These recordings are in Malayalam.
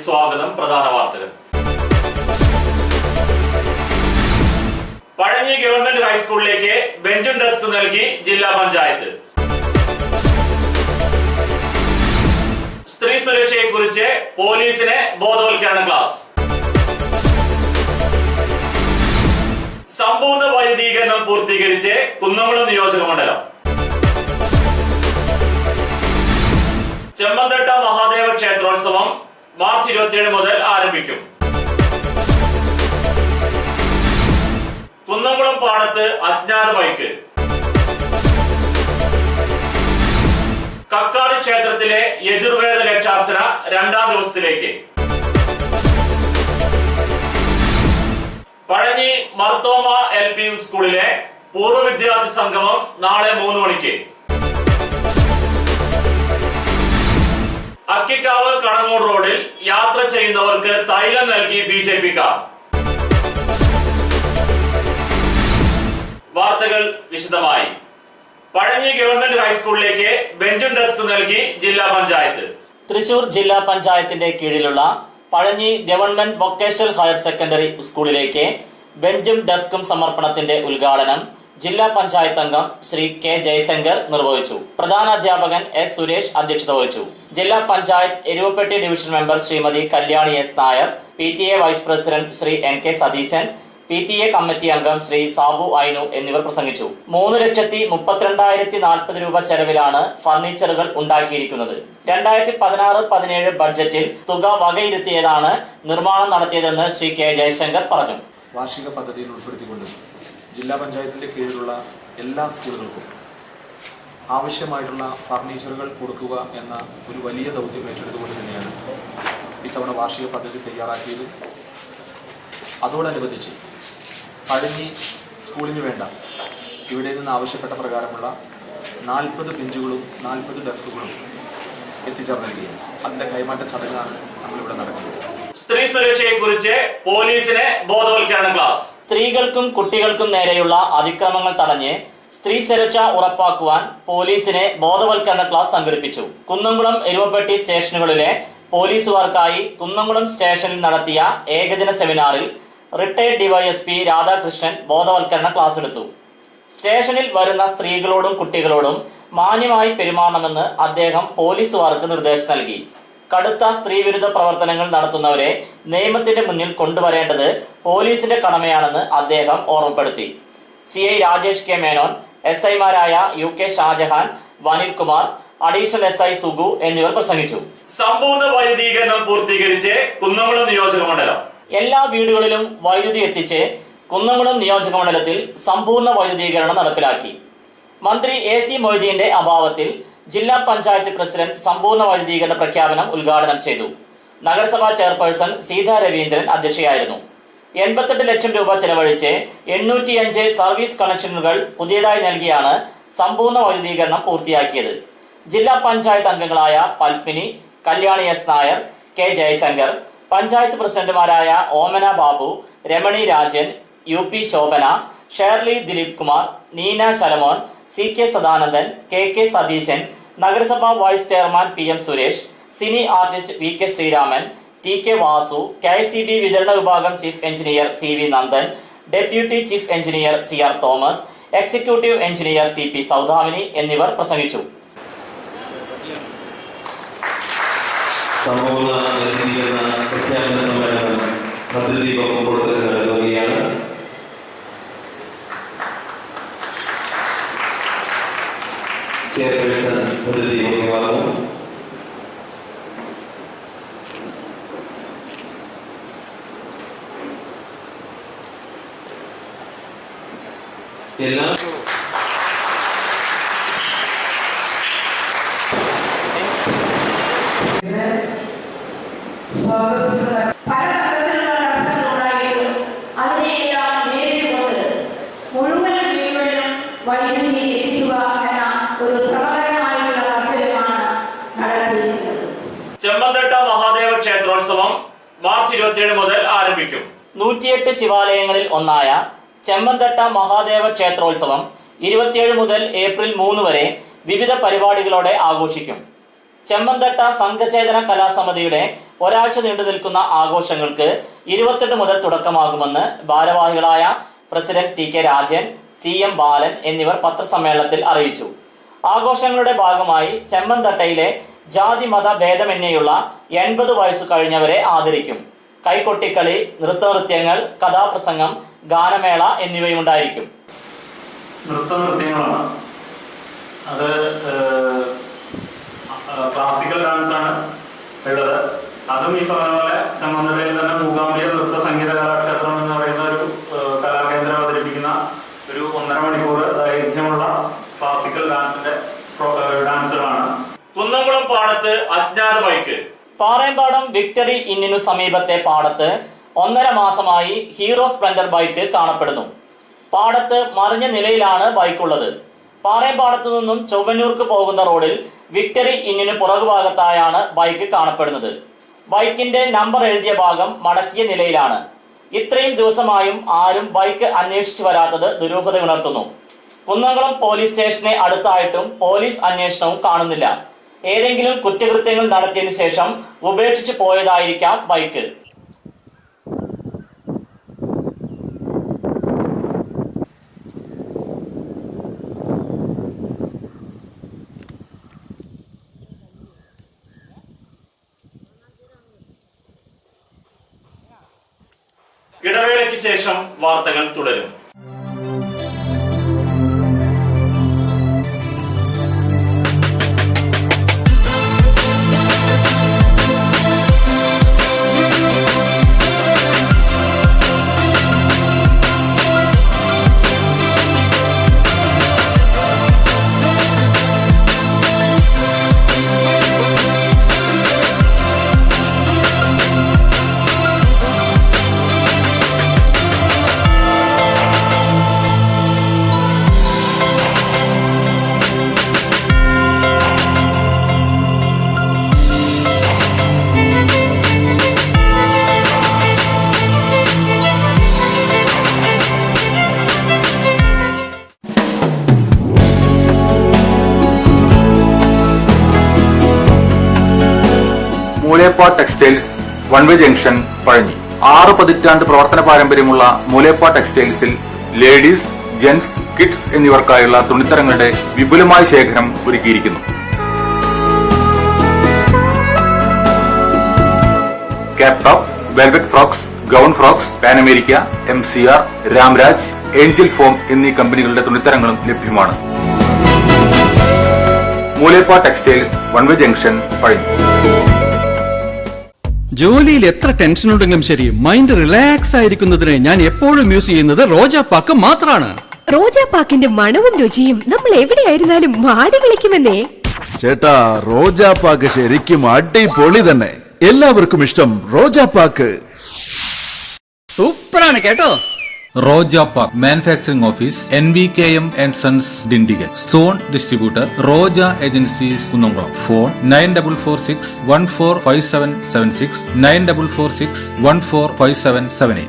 സ്വാഗതം. പ്രധാന വാർത്തകൾ. പഴഞ്ഞി ഗവൺമെന്റ് ഹൈസ്കൂളിലേക്ക് ബെഞ്ചും ഡെസ്ക് നൽകി ജില്ലാ പഞ്ചായത്ത്. സ്ത്രീ സുരക്ഷയെക്കുറിച്ച് പോലീസിന് ബോധവൽക്കരണ ക്ലാസ്. സമ്പൂർണ്ണ വൈദ്യുതീകരണം പൂർത്തീകരിച്ച് കുന്നംകുളം നിയോജക മണ്ഡലം. ചെമ്മന്തട്ട മഹാദേവ ക്ഷേത്രോത്സവം മാർച്ച് 27 മുതൽ ആരംഭിക്കും. കുന്നംകുളം പാടത്ത് അജ്ഞാത ബൈക്ക്. കക്കാട് ക്ഷേത്രത്തിലെ യജുർവേദ ലക്ഷാർച്ചന 2ാം ദിവസത്തിലേക്ക്. പഴഞ്ഞി മർത്തോമ LP സ്കൂളിലെ പൂർവ്വ വിദ്യാർത്ഥി സംഗമം നാളെ 3 മണിക്ക്. അക്കിക്കാവ് കണങ്ങോട് റോഡിൽ യാത്ര ചെയ്യുന്നവർക്ക് തൈലം നൽകി BJP-ക്കാർ. വാർത്തകൾ വിശദമായി. പഴഞ്ഞി ഗവൺമെന്റ് ഹൈസ്കൂളിലേക്ക് ബെഞ്ചും ഡെസ്ക് നൽകി ജില്ലാ പഞ്ചായത്ത്. തൃശൂർ ജില്ലാ പഞ്ചായത്തിന്റെ കീഴിലുള്ള Pazhanji government vocational higher secondary സ്കൂളിലേക്ക് ബെഞ്ചും ഡെസ്കും സമർപ്പണത്തിന്റെ ഉദ്ഘാടനം ജില്ലാ പഞ്ചായത്ത് അംഗം ശ്രീ കെ ജയശങ്കർ നിർവഹിച്ചു. പ്രധാന അധ്യാപകൻ S. സുരേഷ് അധ്യക്ഷത വഹിച്ചു. ജില്ലാ panchayat Eruvappetty division member Shrimati Kalyani S. Nair, PTA vice president Shri NK Satheesan, PTA committee അംഗം ശ്രീ സാബു ഐനു എന്നിവർ പ്രസംഗിച്ചു. 3,32,040 രൂപ ചെലവിലാണ് ഫർണിച്ചറുകൾ ഉണ്ടാക്കിയിരിക്കുന്നത്. 2016-17 ബഡ്ജറ്റിൽ തുക വകയിരുത്തിയതാണ് നിർമ്മാണം നടത്തിയതെന്ന് ശ്രീ കെ ജയശങ്കർ പറഞ്ഞു. വാർഷിക പദ്ധതിയിൽ ഉൾപ്പെടുത്തിക്കൊണ്ട് ജില്ലാ പഞ്ചായത്തിന്റെ കീഴിലുള്ള എല്ലാ സ്കൂളുകൾക്കും ആവശ്യമായിട്ടുള്ള ഫർണിച്ചറുകൾ കൊടുക്കുക എന്ന ഒരു വലിയ ദൗത്യം ഏറ്റെടുത്തുകൊണ്ട് തന്നെയാണ് ഇത്തവണ വാർഷിക പദ്ധതി തയ്യാറാക്കിയത്. അതോടനുബന്ധിച്ച് പഴഞ്ഞി സ്കൂളിന് വേണ്ട ഇവിടെ നിന്ന് ആവശ്യപ്പെട്ട പ്രകാരമുള്ള 40 ബെഞ്ചുകളും 40 ഡെസ്കുകളും എത്തിച്ചേർന്നിരിക്കുകയാണ്. അതിന്റെ കൈമാറ്റ ചടങ്ങാണ് നമ്മളിവിടെ നടക്കുന്നത്. സ്ത്രീ സുരക്ഷയെക്കുറിച്ച് പോലീസിന് ബോധവൽക്കരണ ക്ലാസ്. സ്ത്രീകൾക്കും കുട്ടികൾക്കും നേരെയുള്ള അതിക്രമങ്ങൾ തടഞ്ഞ് സ്ത്രീ സുരക്ഷ ഉറപ്പാക്കുവാൻ പോലീസിന് ബോധവൽക്കരണ ക്ലാസ് സംഘടിപ്പിച്ചു. കുന്നംകുളം എരുവപ്പെട്ടി സ്റ്റേഷനുകളിലെ പോലീസുകാർക്കായി കുന്നംകുളം സ്റ്റേഷനിൽ നടത്തിയ ഏകദിന സെമിനാറിൽ റിട്ടയർഡ് DYSP രാധാകൃഷ്ണൻ ബോധവൽക്കരണ ക്ലാസ് എടുത്തു. സ്റ്റേഷനിൽ വരുന്ന സ്ത്രീകളോടും കുട്ടികളോടും മാന്യമായി പെരുമാറണമെന്ന് അദ്ദേഹം പോലീസുകാർക്ക് നിർദ്ദേശം നൽകി. കടുത്ത സ്ത്രീവിരുദ്ധ പ്രവർത്തനങ്ങൾ നടത്തുന്നവരെ നിയമത്തിന്റെ മുന്നിൽ കൊണ്ടുവരേണ്ടത് പോലീസിന്റെ കടമയാണെന്ന് അദ്ദേഹം ഓർമ്മപ്പെടുത്തി. CI Rajesh K. മേനോൻ, SI-മാരായ UK Shajahan, Vanilkumar, additional SI Sugu എന്നിവർ പ്രസംഗിച്ചു. സമ്പൂർണ്ണ വൈദ്യുതീകരണം പൂർത്തീകരിച്ച് കുന്നംകുളം നിയോജക മണ്ഡലം. എല്ലാ വീടുകളിലും വൈദ്യുതി എത്തിച്ച് കുന്നംകുളം നിയോജക മണ്ഡലത്തിൽ സമ്പൂർണ്ണ വൈദ്യുതീകരണം നടപ്പിലാക്കി. മന്ത്രി AC മൊയ്തീന്റെ അഭാവത്തിൽ ജില്ലാ പഞ്ചായത്ത് പ്രസിഡന്റ് സമ്പൂർണ്ണ വൈദ്യുതീകരണ പ്രഖ്യാപനം ഉദ്ഘാടനം ചെയ്തു. നഗരസഭാ ചെയർപേഴ്സൺ സീതാ രവീന്ദ്രൻ അധ്യക്ഷയായിരുന്നു. 88 ലക്ഷം രൂപ ചെലവഴിച്ച് 805 സർവീസ് കണക്ഷനുകൾ പുതിയതായി നൽകിയാണ് സമ്പൂർണ്ണ വൈദ്യുതീകരണം പൂർത്തിയാക്കിയത്. ജില്ലാ പഞ്ചായത്ത് അംഗങ്ങളായ പത്മിനി, കല്യാണി S. നായർ, K. ജയശങ്കർ, പഞ്ചായത്ത് പ്രസിഡന്റുമാരായ ഓമന Babu, Ramani Rajan, UP Shobhana, Shirley Dileep Kumar, Neena Shalamon, CK Sadanandan, KK Satheesan, നഗരസഭാ vice chairman PM Suresh, cine artist VK Sreeraman, TK Vasu, KICB വിതരണ വിഭാഗം chief engineer CV Nandan, deputy chief engineer CR Thomas, executive engineer TP Saudamini എന്നിവർ പ്രസംഗിച്ചു. ചെയർപേഴ്സൺ പദ്ധതി മുഖ്യമാകുന്നു. എല്ലാം ചെമ്മന്തട്ട മഹാദേവ ക്ഷേത്രോത്സവം മാർച്ച് 27 മുതൽ ആരംഭിക്കും. 108 ശിവാലയങ്ങളിൽ ഒന്നായ ചെമ്മന്തട്ട മഹാദേവ ക്ഷേത്രോത്സവം 27 മുതൽ ഏപ്രിൽ 3 വരെ വിവിധ പരിപാടികളോടെ ആഘോഷിക്കും. ചെമ്മന്തട്ട സംഘചേതന കലാസമിതിയുടെ ഒരാഴ്ച നീണ്ടു നിൽക്കുന്ന ആഘോഷങ്ങൾക്ക് 28 മുതൽ തുടക്കമാകുമെന്ന് ഭാരവാഹികളായ president T K Rajan, CM ബാലൻ എന്നിവർ പത്രസമ്മേളനത്തിൽ അറിയിച്ചു. ആഘോഷങ്ങളുടെ ഭാഗമായി ചെമ്മന്തട്ടയിലെ ജാതി മത ഭേദമന്യേയുള്ള 80 വയസ്സ് കഴിഞ്ഞവരെ ആദരിക്കും. കൈകൊട്ടിക്കളി, നൃത്തനൃത്യങ്ങൾ, കഥാപ്രസംഗം, ഗാനമേള എന്നിവയുണ്ടായിരിക്കും. നൃത്തനൃത്യങ്ങളാണ് അത്. ക്ലാസിക്കൽ ഡാൻസ് ആണ് ഉള്ളത്. അതും ഈ പറഞ്ഞ പോലെ ചെമ്മന്തട്ടയിൽ തന്നെ മൂകാംബിക നൃത്ത സംഗീത കലാക്ഷേത്രം എന്ന് പറയുന്ന ഒരു കലാകേന്ദ്രം അവതരിപ്പിക്കുന്ന ഒരു 1.5 മണിക്കൂർ ദൈർഘ്യമുള്ള ക്ലാസിക്കൽ ഡാൻസുകളാണ്. കുന്നംകുളം പാടത്ത് അജ്ഞാത ബൈക്ക്. പാറേമ്പാടം വിക്ടറി ഇന്നിനു സമീപത്തെ പാടത്ത് 1.5 മാസമായി ഹീറോ സ്പ്ലെൻഡർ ബൈക്ക് കാണപ്പെടുന്നു. പാടത്ത് മറിഞ്ഞ നിലയിലാണ് ബൈക്കുള്ളത്. പാറേമ്പാടത്തു നിന്നും ചൊവ്വന്നൂർക്ക് പോകുന്ന റോഡിൽ വിക്ടറി ഇന്നിന് പുറകുഭാഗത്തായാണ് ബൈക്ക് കാണപ്പെടുന്നത്. ബൈക്കിന്റെ നമ്പർ എഴുതിയ ഭാഗം മടക്കിയ നിലയിലാണ്. ഇത്രയും ദിവസമായും ആരും ബൈക്ക് അന്വേഷിച്ചു വരാത്തത് ദുരൂഹത ഉണർത്തുന്നു. കുന്നംകുളം പോലീസ് സ്റ്റേഷനെ അടുത്തായിട്ടും പോലീസ് അന്വേഷണവും കാണുന്നില്ല. ഏതെങ്കിലും കുറ്റകൃത്യങ്ങൾ നടത്തിയതിനു ശേഷം ഉപേക്ഷിച്ചു പോയതായിരിക്കാം ബൈക്ക്. ഇടവേളയ്ക്ക് ശേഷം വാർത്തകൾ തുടരും. Moolepa textiles, one way junction, Pazhanji. 6 പതിറ്റാണ്ട് പ്രവർത്തന പാരമ്പര്യമുള്ള മൂലേപ്പാ ടെക്സ്റ്റൈൽസിൽ ലേഡീസ്, ജെന്റ്സ്, കിഡ്സ് എന്നിവർക്കായുള്ള തുണിത്തരങ്ങളുടെ വിപുലമായ ശേഖരം ഒരുക്കിയിരിക്കുന്നു. Cap top, velvet frocks, gown frocks, Panamerica, MCR, Ramraj, angel form എന്നീ കമ്പനികളുടെ തുണിത്തരങ്ങളും ലഭ്യമാണ്. Moolepa textiles, one way junction, Pazhanji. ജോലിയിൽ എത്ര ടെൻഷൻ ഉണ്ടെങ്കിലും ശരി, മൈൻഡ് റിലാക്സ് ആയിരിക്കുന്നതിന് ഞാൻ എപ്പോഴും യൂസ് ചെയ്യുന്നത് റോജാ പാക്ക് മാത്രമാണ്. റോജാ പാക്കിന്റെ മണവും രുചിയും നമ്മൾ എവിടെയായിരുന്നാലും വാടി വിളിക്കുമെന്നേ. ചേട്ടാ, റോജാ പാക്ക് ശരിക്കും അടിപൊളി തന്നെ. എല്ലാവർക്കും ഇഷ്ടം റോജാ പാക്ക്. സൂപ്പറാണ് കേട്ടോ. Roja pack manufacturing office, NVKM & Sons, Dindigul. Zone distributor Roja agencies, Kunnamkulam. Phone 9446145776, 9446145778.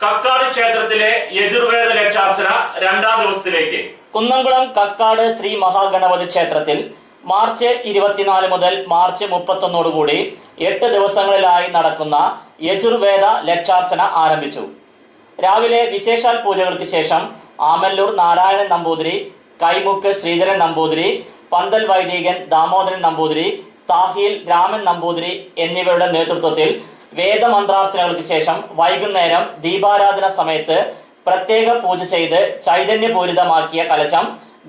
Kakkad ക്ഷേത്രത്തിലെ യജുർവേദ ലക്ഷാർച്ചന 2ാം ദിവസത്തിലേക്ക്. കുന്നംകുളം കക്കാട് ശ്രീ മഹാഗണപതി ക്ഷേത്രത്തിൽ മാർച്ച് 24 മുതൽ മാർച്ച് 31 8 ദിവസങ്ങളിലായി നടക്കുന്ന യജുർവേദ ലക്ഷാർച്ചന ആരംഭിച്ചു. രാവിലെ വിശേഷാൽ പൂജകൾക്ക് ശേഷം ആമല്ലൂർ നാരായണൻ നമ്പൂതിരി, കൈമുക്ക് ശ്രീധരൻ നമ്പൂതിരി, പന്തൽ വൈദികൻ ദാമോദരൻ നമ്പൂതിരി, താഹിൽ രാമൻ നമ്പൂതിരി എന്നിവരുടെ നേതൃത്വത്തിൽ വേദമന്ത്രാർച്ചനകൾക്ക് ശേഷം വൈകുന്നേരം ദീപാരാധന സമയത്ത് പ്രത്യേക പൂജ ചെയ്ത് ചൈതന്യപൂരിതമാക്കിയ കലശം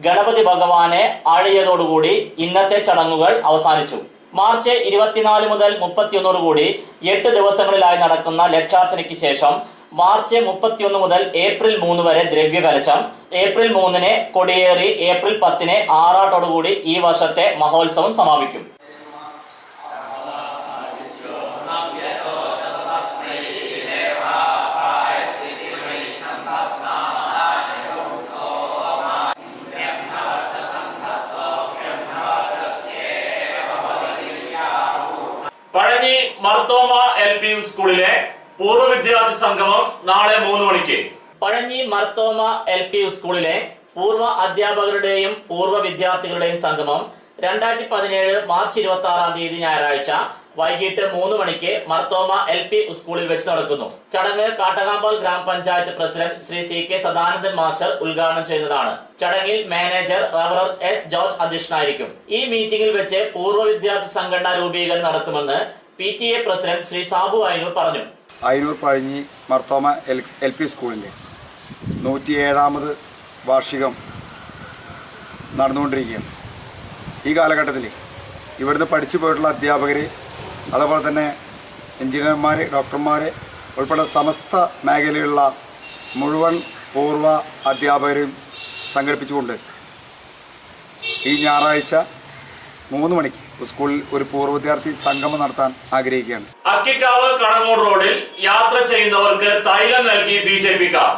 ഗണപതി ഭഗവാനെ ആഴിയതോടുകൂടി ഇന്നത്തെ ചടങ്ങുകൾ അവസാനിച്ചു. മാർച്ച് 24 മുതൽ 31 കൂടി 8 ദിവസങ്ങളിലായി നടക്കുന്ന ലക്ഷാർച്ചനയ്ക്ക് ശേഷം മാർച്ച് 31 മുതൽ ഏപ്രിൽ 3 വരെ ദ്രവ്യകലശം, ഏപ്രിൽ 3-ന് കൊടിയേറി ഏപ്രിൽ 10-ന് ആറാട്ടോടുകൂടി ഈ വർഷത്തെ മഹോത്സവം സമാപിക്കും. പഴഞ്ഞി മർത്തോമ LP സ്കൂളിലെ പൂർവ്വ വിദ്യാർത്ഥി സംഗമം നാളെ 3 മണിക്ക്. പഴഞ്ഞി മർത്തോമ LP സ്കൂളിലെ പൂർവ്വ അധ്യാപകരുടെയും പൂർവ്വ വിദ്യാർത്ഥികളുടെയും സംഗമം 2017 മാർച്ച് 26 തീയതി ഞായറാഴ്ച വൈകിട്ട് 3 മണിക്ക് മർത്തോമ LP സ്കൂളിൽ വെച്ച് നടക്കുന്നു. ചടങ്ങ് കാട്ടകാമ്പാൽ ഗ്രാമപഞ്ചായത്ത് president Shri CK Sadanandan master ഉദ്ഘാടനം ചെയ്യുന്നതാണ്. ചടങ്ങിൽ മാനേജർ റവറർ S ജോർജ് അധ്യക്ഷനായിരിക്കും. ഈ മീറ്റിംഗിൽ വെച്ച് പൂർവ്വ വിദ്യാർത്ഥി സംഘടനാ രൂപീകരണം നടക്കുമെന്ന് PTA പ്രസിഡന്റ് ശ്രീ സാബു അയ്നൂർ പറഞ്ഞു. അയ്നൂർ പഴഞ്ഞി മർത്തോമ LP സ്കൂളിന്റെ 107ാമത് വാർഷികം നടന്നുകൊണ്ടിരിക്കുകയാണ്. ഈ കാലഘട്ടത്തിൽ ഇവിടുന്ന് പഠിച്ചു പോയിട്ടുള്ള അധ്യാപകർ, അതുപോലെ തന്നെ എഞ്ചിനീയർമാർ, ഡോക്ടർമാർ ഉൾപ്പെടെ സമസ്ത മേഖലയിലുള്ള മുഴുവൻ പൂർവ്വ അധ്യാപകരും സംഘടിപ്പിച്ചുകൊണ്ട് ഈ ഞായറാഴ്ച 3 മണിക്ക് സ്കൂളിൽ ഒരു പൂർവ്വ വിദ്യാർത്ഥി സംഗമം നടത്താൻ ആഗ്രഹിക്കുകയാണ്. അക്കിക്കാവ് കടങ്ങോട് റോഡിൽ യാത്ര ചെയ്യുന്നവർക്ക് തൈലം നൽകി BJP-ക്കാർ.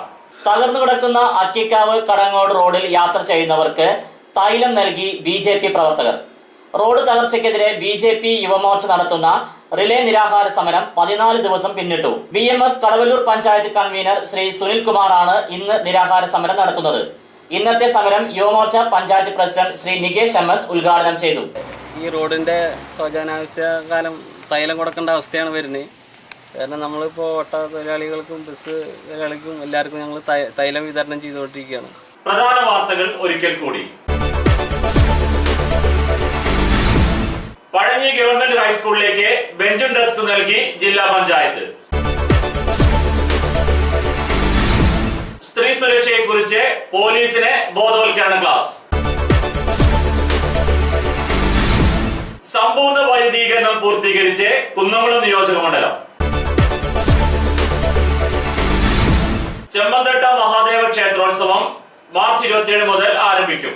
തകർന്നു കിടക്കുന്ന അക്കിക്കാവ് കടങ്ങോട് റോഡിൽ യാത്ര ചെയ്യുന്നവർക്ക് തൈലം നൽകി BJP പ്രവർത്തകർ. റോഡ് തകർച്ചയ്ക്കെതിരെ BJP യുവമോർച്ച നടത്തുന്ന റിലേ നിരാഹാര സമരം 14 ദിവസം പിന്നിട്ടു. BMS കടവല്ലൂർ പഞ്ചായത്ത് കൺവീനർ ശ്രീ സുനിൽ കുമാറാണ് ഇന്ന് നിരാഹാര സമരം നടത്തുന്നത്. ഇന്നത്തെ സമരം യുവമോർച്ച പഞ്ചായത്ത് പ്രസിഡന്റ് ശ്രീ നികേഷ് MS ഉദ്ഘാടനം ചെയ്തു. ഈ റോഡിന്റെ ശോചനാവസ്ഥ കാലം തൈലം കൊടുക്കേണ്ട അവസ്ഥയാണ് വരുന്നത്. കാരണം നമ്മളിപ്പോൾ ഓട്ടോ തൊഴിലാളികൾക്കും ബസ് തൊഴിലാളികൾക്കും എല്ലാവർക്കും ഞങ്ങൾ തൈലം വിതരണം ചെയ്തുകൊണ്ടിരിക്കുകയാണ്. പ്രധാന വാർത്തകൾ ഒരിക്കൽ കൂടി. പഴഞ്ഞി ഗവൺമെന്റ് ഹൈസ്കൂളിലേക്ക് ബെഞ്ചും ഡെസ്ക് നൽകി ജില്ലാ പഞ്ചായത്ത്. സ്ത്രീ സുരക്ഷയെക്കുറിച്ച് പോലീസിന് ബോധവൽക്കരണ ക്ലാസ്. സമ്പൂർണ്ണ വൈദ്യുതീകരണം പൂർത്തീകരിച്ച് കുന്നംകുളം നിയോജക മണ്ഡലം. ചെമ്മന്തട്ട മഹാദേവ ക്ഷേത്രോത്സവം മാർച്ച് 27 മുതൽ ആരംഭിക്കും.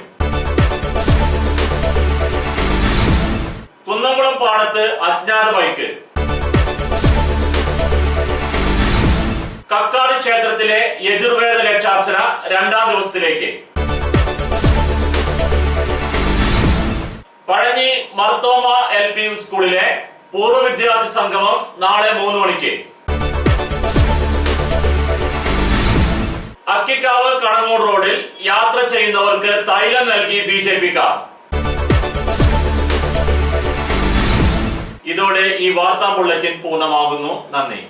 കുന്നംകുളം പാടത്ത് അജ്ഞാത ബൈക്ക്. കക്കാട് ക്ഷേത്രത്തിലെ യജുർവേദ ലക്ഷാർച്ചന 2ാം ദിവസത്തിലേക്ക്. പഴഞ്ഞി മർത്തോമ LP സ്കൂളിലെ പൂർവ്വ വിദ്യാർത്ഥി സംഗമം നാളെ 3 മണിക്ക്. അക്കിക്കാവ് കടങ്ങോട് റോഡിൽ യാത്ര ചെയ്യുന്നവർക്ക് തൈലം നൽകി BJP-ക്കാർ. ഇതോടെ ഈ വാർത്താ ബുള്ളറ്റിൻ പൂർണ്ണമാകുന്നു. നന്ദി.